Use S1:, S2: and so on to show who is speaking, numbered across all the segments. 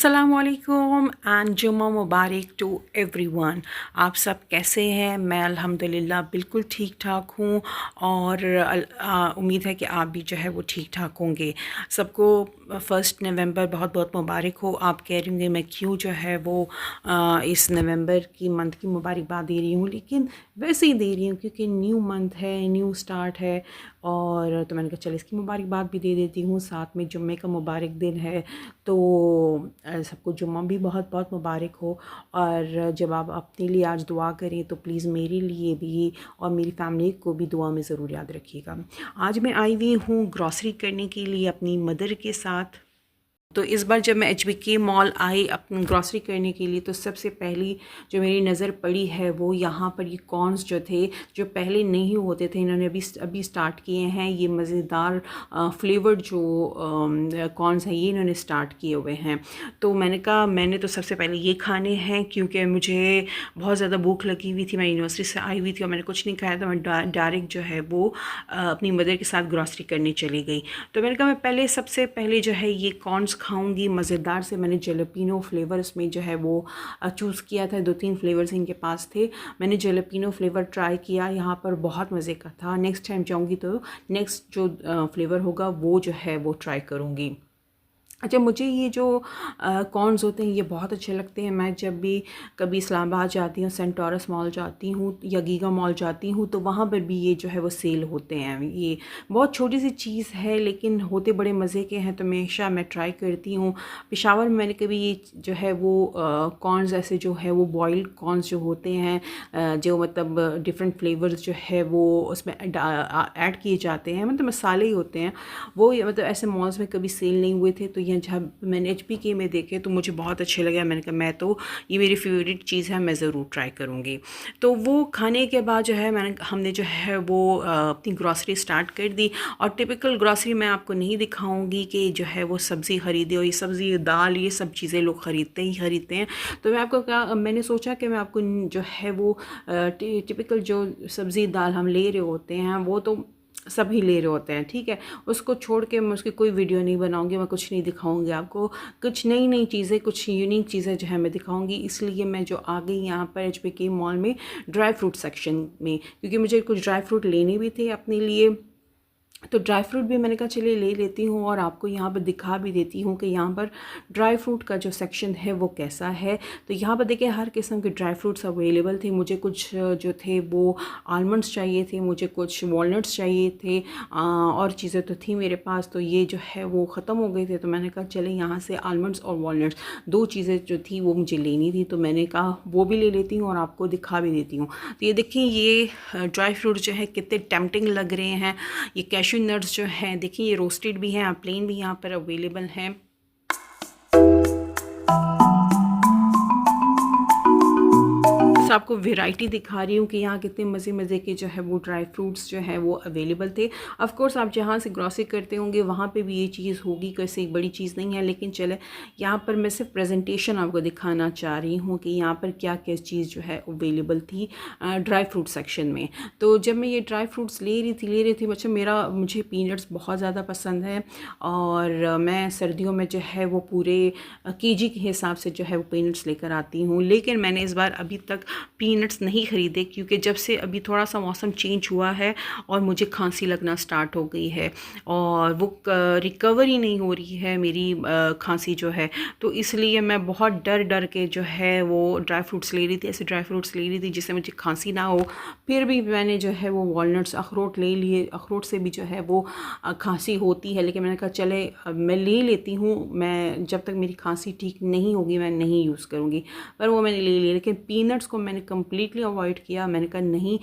S1: अस्सलामुअलैकुम एंड जुम्मा मुबारक to everyone. आप सब कैसे हैं? मैं अल्हम्दुलिल्लाह बिल्कुल ठीक ठाक हूँ और उम्मीद है कि आप भी जो है वो ठीक ठाक होंगे। सबको 1 नवंबर बहुत बहुत मुबारक हो। आप कह रही होंगे मैं क्यों जो है वो इस नवंबर की मंथ की मुबारकबाद दे रही हूँ, लेकिन वैसे ही दे रही हूँ क्योंकि न्यू मंथ है, न्यू स्टार्ट है। और तो मैंने कहा चल इसकी मुबारकबाद भी दे देती हूँ, साथ में जुम्मे का मुबारक दिन है तो सबको जुम्मा भी बहुत बहुत मुबारक हो। और जब आप अपने लिए आज दुआ करें तो प्लीज़ मेरे लिए भी और मेरी फैमिली को भी दुआ में ज़रूर याद रखिएगा। आज मैं आई हुई हूँ ग्रॉसरी करने के लिए अपनी मदर के साथ। तो इस बार जब मैं HBK मॉल आई अपनी ग्रॉसरी करने के लिए तो सबसे पहली जो मेरी नज़र पड़ी है वो यहाँ पर ये कॉर्न्स जो थे, जो पहले नहीं होते थे, इन्होंने अभी स्टार्ट किए हैं। ये मज़ेदार फ्लेवर्ड जो कॉर्न्स हैं ये इन्होंने स्टार्ट किए हुए हैं। तो मैंने कहा मैंने तो सबसे पहले ये खाने हैं क्योंकि मुझे बहुत ज़्यादा भूख लगी हुई थी। मैं यूनिवर्सिटी से आई हुई थी और मैंने कुछ नहीं खाया, तो मैं डायरेक्ट जो है वो अपनी मदर के साथ ग्रॉसरी करने चली गई। तो मैंने कहा मैं पहले सबसे पहले जो है ये कॉर्न्स खाऊंगी मज़ेदार से। मैंने जलेपिनो फ्लेवर उसमें जो है वो चूज़ किया था, 2-3 फ्लेवर्स इनके पास थे। मैंने जलेपिनो फ्लेवर ट्राई किया, यहाँ पर बहुत मज़े का था। नेक्स्ट टाइम जाऊँगी तो नेक्स्ट जो फ्लेवर होगा वो जो है वो ट्राई करूँगी। अच्छा, मुझे ये जो कॉर्न्स होते हैं ये बहुत अच्छे लगते हैं। मैं जब भी कभी इस्लामाबाद जाती हूँ, सेंट टॉरस मॉल जाती हूँ या गीगा मॉल जाती हूँ तो वहाँ पर भी ये जो है वो सेल होते हैं। ये बहुत छोटी सी चीज़ है लेकिन होते बड़े मज़े के हैं, तो हमेशा मैं ट्राई करती हूँ। पेशावर में मैंने कभी ये जो है वो कॉर्न्स ऐसे जो है वो बॉइल्ड कॉर्न्स जो होते हैं, जो मतलब डिफरेंट फ्लेवर्स जो है वो उसमें ऐड किए जाते हैं, मतलब मसाले ही होते हैं वो, मतलब ऐसे मॉल्स में कभी सेल नहीं हुए थे। तो ये जब मैंने HBK में देखे तो मुझे बहुत अच्छे लगे। मैंने कहा मैं तो ये मेरी फेवरेट चीज़ है, मैं ज़रूर ट्राई करूँगी। तो वो खाने के बाद जो है हमने जो है वो अपनी ग्रॉसरी स्टार्ट कर दी। और टिपिकल ग्रॉसरी मैं आपको नहीं दिखाऊंगी कि जो है वो सब्ज़ी ख़रीदे, और ये सब्ज़ी दाल ये सब चीज़ें लोग ख़रीदते हैं। तो मैं आपको मैंने सोचा कि मैं आपको जो है वो टिपिकल जो सब्ज़ी दाल हम ले रहे होते हैं वो तो सभी ले रहे होते हैं, ठीक है। उसको छोड़ के मैं उसकी कोई वीडियो नहीं बनाऊंगी, मैं कुछ नहीं दिखाऊंगी आपको। कुछ नई नई चीज़ें, कुछ यूनिक चीज़ें जो है मैं दिखाऊंगी। इसलिए मैं जो आ गई यहाँ पर HBK मॉल में ड्राई फ्रूट सेक्शन में, क्योंकि मुझे कुछ ड्राई फ्रूट लेने भी थे अपने लिए। तो ड्राई फ्रूट भी मैंने कहा चलिए ले लेती हूँ और आपको यहाँ पर दिखा भी देती हूँ कि यहाँ पर ड्राई फ्रूट का जो सेक्शन है वो कैसा है। तो यहाँ पर देखिए हर किस्म के ड्राई फ्रूट्स अवेलेबल थे। मुझे कुछ जो थे वो आलमंड्स चाहिए थे, मुझे कुछ वॉलनट्स चाहिए थे, और चीज़ें तो थी मेरे पास। तो ये जो है वो ख़त्म हो गए थे, तो मैंने कहा चले यहाँ से आलमंड्स और वॉलनट्स दो चीज़ें जो थी वो मुझे लेनी थी, तो मैंने कहा वो भी ले लेती हूँ और आपको दिखा भी देती हूँ। तो ये देखिए ये ड्राई फ्रूट जो है कितने टेम्पटिंग लग रहे हैं। ये कैशू नट्स जो हैं देखिए ये रोस्टेड भी हैं, प्लेन भी यहाँ पर अवेलेबल हैं। आपको वैरायटी दिखा रही हूँ कि यहाँ कितने मज़े मज़े के जो है वो ड्राई फ्रूट्स जो है वो अवेलेबल थे। ऑफ कोर्स आप जहाँ से ग्रॉसरी करते होंगे वहाँ पे भी ये चीज़ होगी, कैसे एक बड़ी चीज़ नहीं है, लेकिन चले यहाँ पर मैं सिर्फ प्रेजेंटेशन आपको दिखाना चाह रही हूँ कि यहाँ पर क्या क्या चीज़ जो है अवेलेबल थी ड्राई फ्रूट सेक्शन में। तो जब मैं ये ड्राई फ्रूट्स ले रही थी बच्चा, मुझे पीनट्स बहुत ज़्यादा पसंद है और मैं सर्दियों में जो है वो पूरे KG के हिसाब से जो है वो पीनट्स लेकर आती हूँ। लेकिन मैंने इस बार अभी तक पीनट्स नहीं ख़रीदे क्योंकि जब से अभी थोड़ा सा मौसम चेंज हुआ है और मुझे खांसी लगना स्टार्ट हो गई है और वो रिकवरी नहीं हो रही है मेरी खांसी जो है। तो इसलिए मैं बहुत डर के जो है वो ड्राई फ्रूट्स ले रही थी, ऐसे ड्राई फ्रूट्स ले रही थी जिससे मुझे खांसी ना हो। फिर भी मैंने जो है वो वॉलनट्स, अखरोट ले लिए। अखरोट से भी जो है वो खांसी होती है, लेकिन मैंने कहा चले मैं ले लेती हूँ, मैं जब तक मेरी खांसी ठीक नहीं होगी मैं नहीं यूज़ करूँगी। पर वो मैंने ले लिया, लेकिन पीनट्स को मैंने कम्प्लीटली अवॉइड किया। मैंने कहा नहीं,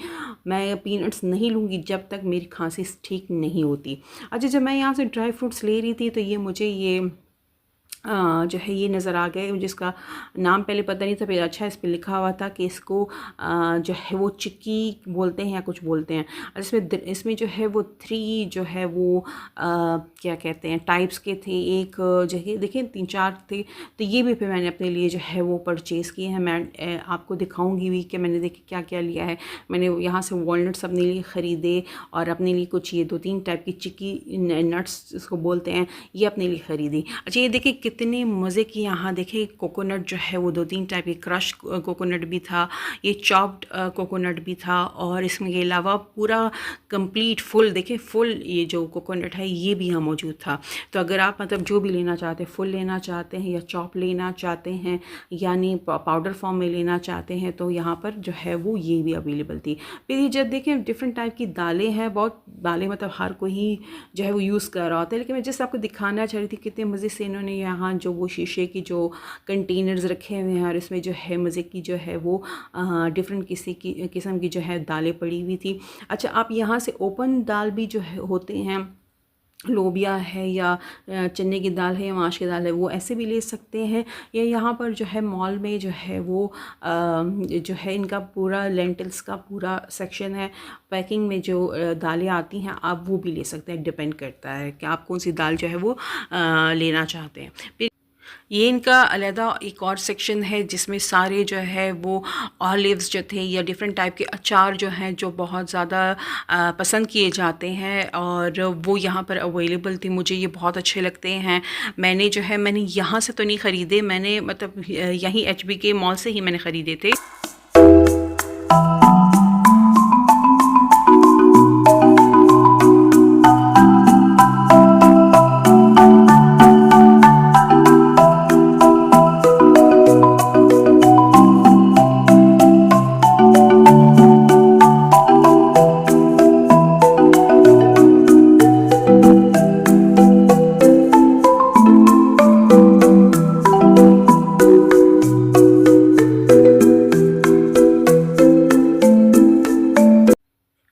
S1: मैं पीनट्स नहीं लूँगी जब तक मेरी खांसी ठीक नहीं होती। अच्छा, जब मैं यहाँ से ड्राई फ्रूट्स ले रही थी तो ये मुझे ये जो है ये नज़र आ गए, जिसका नाम पहले पता नहीं था, फिर अच्छा इस पर लिखा हुआ था कि इसको जो है वो चिक्की बोलते हैं या कुछ बोलते हैं। इसमें जो है वो 3 जो है वो क्या कहते हैं टाइप्स के थे। एक जगह देखिए 3-4 थे, तो ये भी फिर मैंने अपने लिए जो है वो परचेज़ किए हैं। मैं आपको दिखाऊंगी भी कि मैंने देखिए क्या क्या लिया है। मैंने यहाँ से वॉलनट्स अपने लिए ख़रीदे और अपने लिए कुछ ये 2-3 टाइप की चिक्की नट्स इसको बोलते हैं, ये अपने लिए ख़रीदी। अच्छा, ये देखिए इतने मज़े की यहाँ देखें कोकोनट जो है वो 2-3 टाइप के क्रश कोकोनट भी था, ये चॉप्ड कोकोनट भी था, और इसमें के अलावा पूरा कंप्लीट फुल देखें फुल ये जो कोकोनट है ये भी यहाँ मौजूद था। तो अगर आप मतलब जो भी लेना चाहते हैं, फुल लेना चाहते हैं या चॉप लेना चाहते हैं, यानी पाउडर फॉर्म में लेना चाहते हैं, तो यहाँ पर जो है वो ये भी अवेलेबल थी। फिर ये जब देखें डिफरेंट टाइप की दालें हैं, बहुत दालें मतलब हर कोई जो है वो यूज़ कर रहा होता है, लेकिन मैं जस्ट आपको दिखाना चाह रही थी कितने मज़े से इन्होंने यहाँ जो वो शीशे की जो कंटेनर्स रखे हुए हैं और इसमें जो है मज़े की जो है वो डिफरेंट किस्म की जो है दालें पड़ी हुई थी। अच्छा, आप यहाँ से ओपन दाल भी जो है होते हैं, लोबिया है या चने की दाल है या माश की दाल है, वो ऐसे भी ले सकते हैं। या यहाँ पर जो है मॉल में जो है वो जो है इनका पूरा लेंटिल्स का पूरा सेक्शन है, पैकिंग में जो दालें आती हैं आप वो भी ले सकते हैं। डिपेंड करता है कि आप कौन सी दाल जो है वो लेना चाहते हैं। फिर ये इनका अलहदा एक और सेक्शन है जिसमें सारे जो है वो ऑलिव्स जो थे या डिफरेंट टाइप के अचार जो हैं जो बहुत ज़्यादा पसंद किए जाते हैं, और वो यहाँ पर अवेलेबल थे। मुझे ये बहुत अच्छे लगते हैं। मैंने यहाँ से तो नहीं ख़रीदे, मैंने मतलब यहीं HBK मॉल से ही मैंने ख़रीदे थे।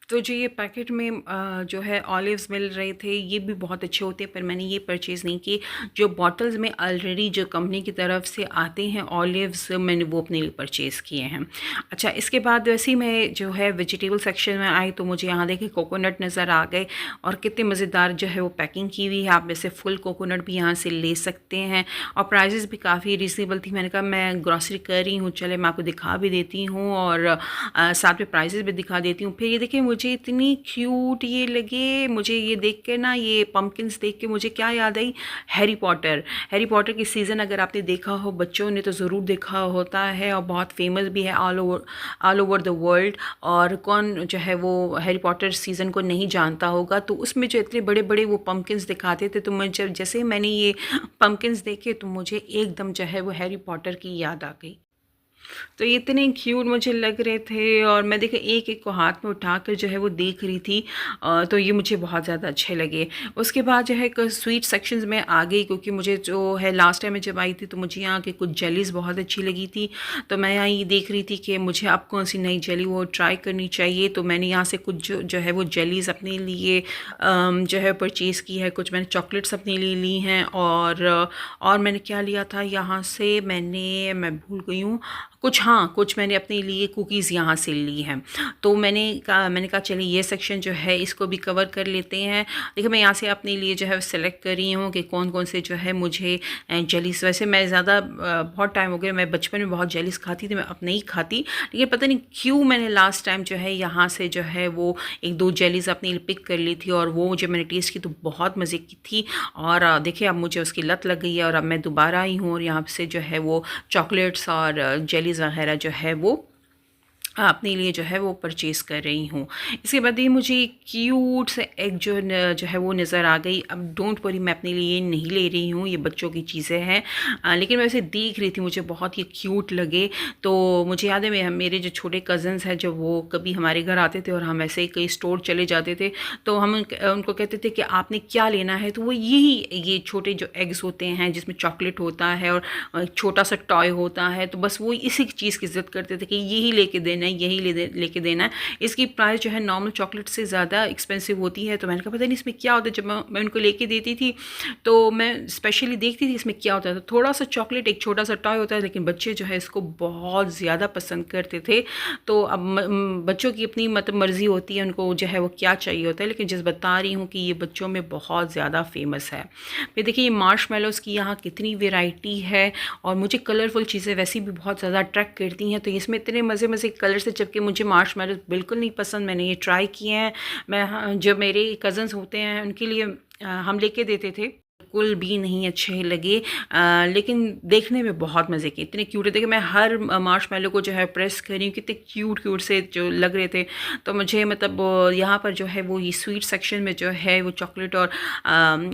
S1: तो जो ये पैकेट में जो है ऑलिव्स मिल रहे थे ये भी बहुत अच्छे होते हैं, पर मैंने ये परचेज़ नहीं की। जो बॉटल्स में ऑलरेडी जो कंपनी की तरफ से आते हैं ऑलिव्स, मैंने वो अपने लिए परचेज़ किए हैं। अच्छा, इसके बाद वैसे ही मैं जो है वेजिटेबल सेक्शन में आई तो मुझे यहाँ देखे कोकोनट नज़र आ गए, और कितने मज़ेदार जो है वो पैकिंग की हुई है। आप वैसे फुल कोकोनट भी यहाँ से ले सकते हैं, और प्राइजेज़ भी काफ़ी रीज़नेबल थी। मैंने कहा मैं ग्रॉसरी कर रही हूँ, चले मैं आपको दिखा भी देती हूँ और साथ में प्राइजेज़ भी दिखा देती हूँ। फिर ये देखिए मुझे इतनी क्यूट ये लगे, मुझे ये देख के ना, ये पम्पकिन्स देख के मुझे क्या याद आई, हैरी पॉटर की सीज़न अगर आपने देखा हो, बच्चों ने तो ज़रूर देखा होता है और बहुत फेमस भी है ऑल ओवर द वर्ल्ड। और कौन जो है वो हैरी पॉटर सीज़न को नहीं जानता होगा। तो उसमें जो इतने बड़े बड़े वो पम्पकिन्स दिखाते थे, तो मुझे जैसे मैंने ये पम्पकिन्स देखे तो मुझे एकदम जो है वो हैरी पॉटर की याद आ गई। तो ये इतने क्यूट मुझे लग रहे थे, और मैं देखे एक एक को हाथ में उठाकर जो है वो देख रही थी, तो ये मुझे बहुत ज़्यादा अच्छे लगे। उसके बाद जो है स्वीट सेक्शंस में आ गई, क्योंकि मुझे जो है लास्ट टाइम मैं जब आई थी तो मुझे यहाँ के कुछ जेलीज़ बहुत अच्छी लगी थी। तो मैं यहाँ ये देख रही थी कि मुझे अब कौन सी नई जेली वो ट्राई करनी चाहिए। तो मैंने यहाँ से कुछ जो है वो जेलीज़ अपने लिए जो है परचेज़ की है। कुछ मैंने चॉकलेट्स अपने लिए ली हैं, और मैंने क्या लिया था यहाँ से, मैं भूल गई हूँ कुछ मैंने अपने लिए कुकीज़ यहाँ से ली हैं। तो मैंने कहा चलिए ये सेक्शन जो है इसको भी कवर कर लेते हैं। देखिए मैं यहाँ से अपने लिए जो है सेलेक्ट कर रही हूँ कि कौन कौन से जो है मुझे जेलीस। वैसे मैं ज़्यादा बहुत टाइम हो गया, मैं बचपन में बहुत जेलीस खाती थी, मैं अब नहीं खाती, लेकिन पता नहीं क्यों मैंने लास्ट टाइम जो है यहाँ से जो है वो 1-2 जेलीस अपने लिए पिक कर ली थी, और वो जब मैंने टेस्ट की तो बहुत मज़े की थी। और देखिए अब मुझे उसकी लत लग गई है, और अब मैं दोबारा आई हूँ और यहाँ से जो है वो चॉकलेट्स और जेलीज़ वगैरह जो है वो अपने लिए जो है वो परचेज़ कर रही हूँ। इसके बाद ये मुझे क्यूट से एग जो है वो नज़र आ गई। अब डोंट वरी, मैं अपने लिए नहीं ले रही हूँ, ये बच्चों की चीज़ें हैं, लेकिन मैं वैसे देख रही थी, मुझे बहुत ही क्यूट लगे। तो मुझे याद है मेरे जो छोटे कज़न्स हैं, जब वो कभी हमारे घर आते थे और हम ऐसे ही कई स्टोर चले जाते थे, तो हम उनको कहते थे कि आपने क्या लेना है, तो वो ये छोटे जो एग्स होते हैं जिसमें चॉकलेट होता है और छोटा सा टॉय होता है, तो बस वो इसी चीज़ की ज़िद करते थे कि यही लेके देना, यही लेके देना है। इसकी प्राइस जो है नॉर्मल चॉकलेट से ज़्यादा एक्सपेंसिव होती है। तो मैंने कहा पता नहीं इसमें क्या होता है। जब मैं उनको लेके देती थी तो मैं स्पेशली देखती थी इसमें क्या होता है। तो थोड़ा सा चॉकलेट, एक छोटा सा टॉय होता है, लेकिन बच्चे जो है इसको बहुत ज़्यादा पसंद करते थे। तो अब बच्चों की अपनी मतलब मर्ज़ी होती है, उनको जो है वो क्या चाहिए होता है, लेकिन जिस बता रही हूँ कि ये बच्चों में बहुत ज़्यादा फेमस है। फिर देखिए ये मार्शमेलोज़ की यहाँ कितनी वेराइटी है, और मुझे कलरफुल चीज़ें वैसे भी बहुत ज़्यादा अट्रैक्ट करती हैं। तो इसमें इतने मज़े मज़े कलर से, जबकि मुझे मार्शमेलो बिल्कुल नहीं पसंद। मैंने ये ट्राई किए हैं, मैं जो मेरे कज़न्स होते हैं उनके लिए हम लेके देते थे बिल्कुल भी नहीं अच्छे लगे, लेकिन देखने में बहुत मज़े के, इतने क्यूट थे कि मैं हर मार्शमेलो को जो है प्रेस कर रही हूँ, कितने क्यूट क्यूट से जो लग रहे थे। तो मुझे मतलब यहाँ पर जो है वो ये स्वीट सेक्शन में जो है वो चॉकलेट और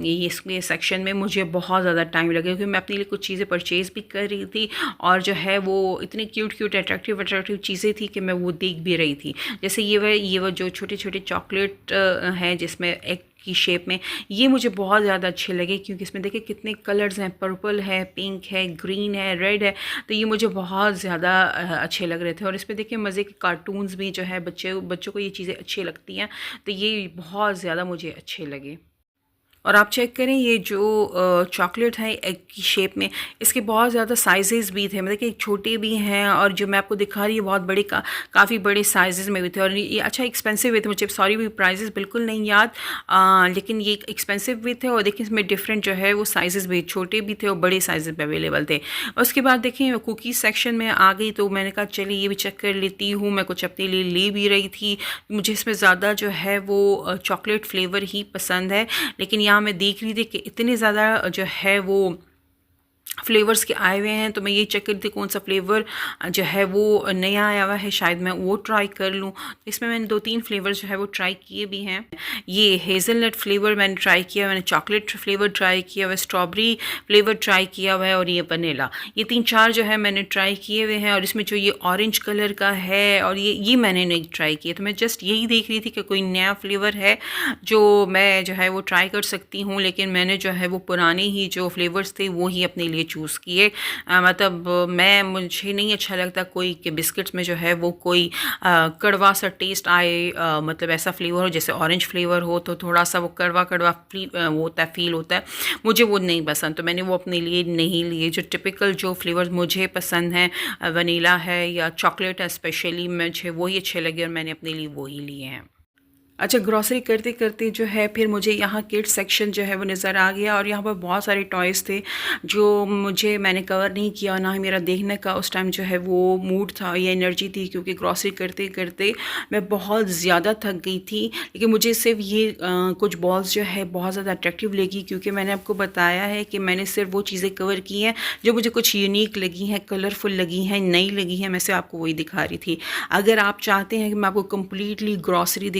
S1: ये इसमें सेक्शन में मुझे बहुत ज़्यादा टाइम लगे, क्योंकि मैं अपने लिए कुछ चीज़ें परचेज़ भी कर रही थी और जो है वो इतनी क्यूट क्यूट अट्रैक्टिव चीज़ें थी कि मैं वो देख भी रही थी। जैसे ये वो जो छोटे छोटे चॉकलेट हैं जिसमें एक की शेप में, ये मुझे बहुत ज़्यादा अच्छे लगे, क्योंकि इसमें देखिए कितने कलर्स हैं, पर्पल है, पिंक है, ग्रीन है, रेड है। तो ये मुझे बहुत ज़्यादा अच्छे लग रहे थे। और इसमें देखिए मज़े के कार्टून्स भी जो है बच्चों को ये चीज़ें अच्छी लगती हैं, तो ये बहुत ज़्यादा मुझे अच्छे लगे। और आप चेक करें ये जो चॉकलेट है एग की शेप में, इसके बहुत ज़्यादा साइजेस भी थे, मतलब कि छोटे भी हैं और जो मैं आपको दिखा रही हूँ बहुत बड़े काफ़ी बड़े साइजेस में भी थे। और ये अच्छा एक्सपेंसिव भी थे, मुझे सॉरी भी प्राइजेस बिल्कुल नहीं याद, लेकिन ये एक्सपेंसिव भी थे। और देखिए इसमें डिफरेंट जो है वो साइजेस भी, छोटे भी थे और बड़े साइजेस में अवेलेबल थे। उसके बाद देखिए कुकीज़ सेक्शन में आ गई, तो मैंने कहा चलिए ये भी चेक कर लेती हूँ। मैं कुछ अपने लिए ले भी रही थी, मुझे इसमें ज़्यादा जो है वो चॉकलेट फ्लेवर ही पसंद है, लेकिन यहाँ मैं देख रही थी कि इतने ज़्यादा जो है वो फ्लेवर्स के आए हुए हैं, तो मैं ये चेक कर रही थी कौन सा फ्लेवर जो है वो नया आया हुआ है, शायद मैं वो ट्राई कर लूँ। तो इसमें मैंने 2-3 फ्लेवर जो है वो ट्राई किए भी हैं। ये हेज़लनट फ्लेवर मैंने ट्राई किया, मैंने चॉकलेट फ्लेवर ट्राई किया हुआ, स्ट्रॉबेरी फ्लेवर ट्राई किया हुआ है, और ये वनीला, ये 3-4 जो है मैंने ट्राई किए हुए हैं। और इसमें जो ये ऑरेंज कलर का है और ये मैंने नहीं ट्राई किया, तो मैं जस्ट यही देख रही थी कि कोई नया फ्लेवर है जो मैं जो है वो ट्राई कर सकती हूँ। लेकिन मैंने जो है वो पुराने ही जो फ्लेवर्स थे वो ही अपने लिए चूज़ किए। मतलब मुझे नहीं अच्छा लगता कोई के बिस्किट्स में जो है वो कोई कड़वा सा टेस्ट आए, मतलब ऐसा फ्लेवर हो जैसे ऑरेंज फ्लेवर हो तो थोड़ा सा वो कड़वा कड़वा वो होता है, फील होता है, मुझे वो नहीं पसंद। तो मैंने वो अपने लिए नहीं लिए। जो टिपिकल जो फ्लेवर्स मुझे पसंद हैं, वनीला है या चॉकलेट है स्पेशली, मुझे वही अच्छे लगे और मैंने अपने लिए वही लिए हैं। अच्छा, ग्रॉसरी करते करते जो है फिर मुझे यहाँ किड्स सेक्शन जो है वो नज़र आ गया, और यहाँ पर बहुत सारे टॉयज़ थे जो मैंने कवर नहीं किया, ना ही मेरा देखने का उस टाइम जो है वो मूड था या एनर्जी थी, क्योंकि ग्रॉसरी करते करते मैं बहुत ज़्यादा थक गई थी। लेकिन मुझे सिर्फ ये कुछ बॉल्स जो है बहुत ज़्यादा अट्रैक्टिव लगी, क्योंकि मैंने आपको बताया है कि मैंने सिर्फ वो चीज़ें कवर की हैं जो मुझे कुछ यूनिक लगी हैं, कलरफुल लगी हैं, नई लगी हैं, मैं से आपको वही दिखा रही थी। अगर आप चाहते हैं कि मैं आपको कम्प्लीटली ग्रॉसरी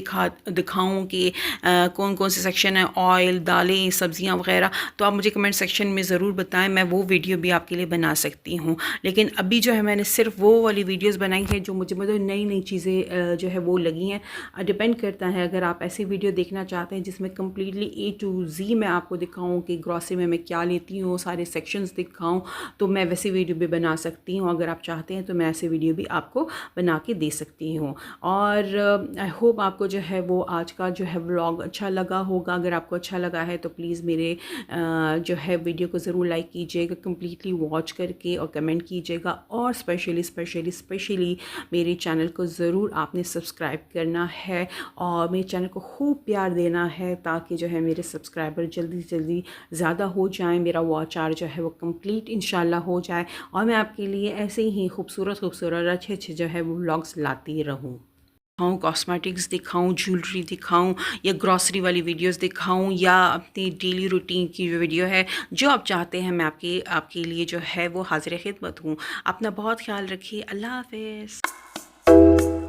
S1: दिखाऊं कि कौन कौन से सेक्शन है, ऑयल, दालें, सब्जियां वगैरह, तो आप मुझे कमेंट सेक्शन में ज़रूर बताएं, मैं वो वीडियो भी आपके लिए बना सकती हूँ। लेकिन अभी जो है मैंने सिर्फ वो वाली वीडियोस बनाई है जो मुझे मतलब नई नई चीज़ें जो है वो लगी हैं। डिपेंड करता है, अगर आप ऐसी वीडियो देखना चाहते हैं जिसमें कम्प्लीटली A to Z मैं आपको दिखाऊँ कि ग्रॉसरी में मैं क्या लेती हूँ, सारे सेक्शंस दिखाऊँ, तो मैं वैसी वीडियो भी बना सकती हूँ। अगर आप चाहते हैं तो मैं ऐसी वीडियो भी आपको बना के दे सकती हूँ। और आई होप आपको जो है वो आज का जो है व्लॉग अच्छा लगा होगा। अगर आपको अच्छा लगा है तो प्लीज़ मेरे जो है वीडियो को ज़रूर लाइक कीजिएगा, कम्प्लीटली वॉच करके, और कमेंट कीजिएगा। और स्पेशली मेरे चैनल को ज़रूर आपने सब्सक्राइब करना है और मेरे चैनल को खूब प्यार देना है, ताकि जो है मेरे सब्सक्राइबर जल्दी से जल्दी ज़्यादा हो जाएं, मेरा वॉच आवर जो है वो कंप्लीट इंशाल्लाह हो जाए, और मैं आपके लिए ऐसे ही खूबसूरत अच्छे जो है वो व्लॉग्स लाती रहूँ। कॉस्मेटिक्स दिखाऊं, ज्वेलरी दिखाऊं, या ग्रॉसरी वाली वीडियोस दिखाऊं, या अपनी डेली रूटीन की जो वीडियो है, जो आप चाहते हैं मैं आपके लिए जो है वो हाजिर खिदमत हूँ। अपना बहुत ख्याल रखिए। अल्लाह हाफ़िज़।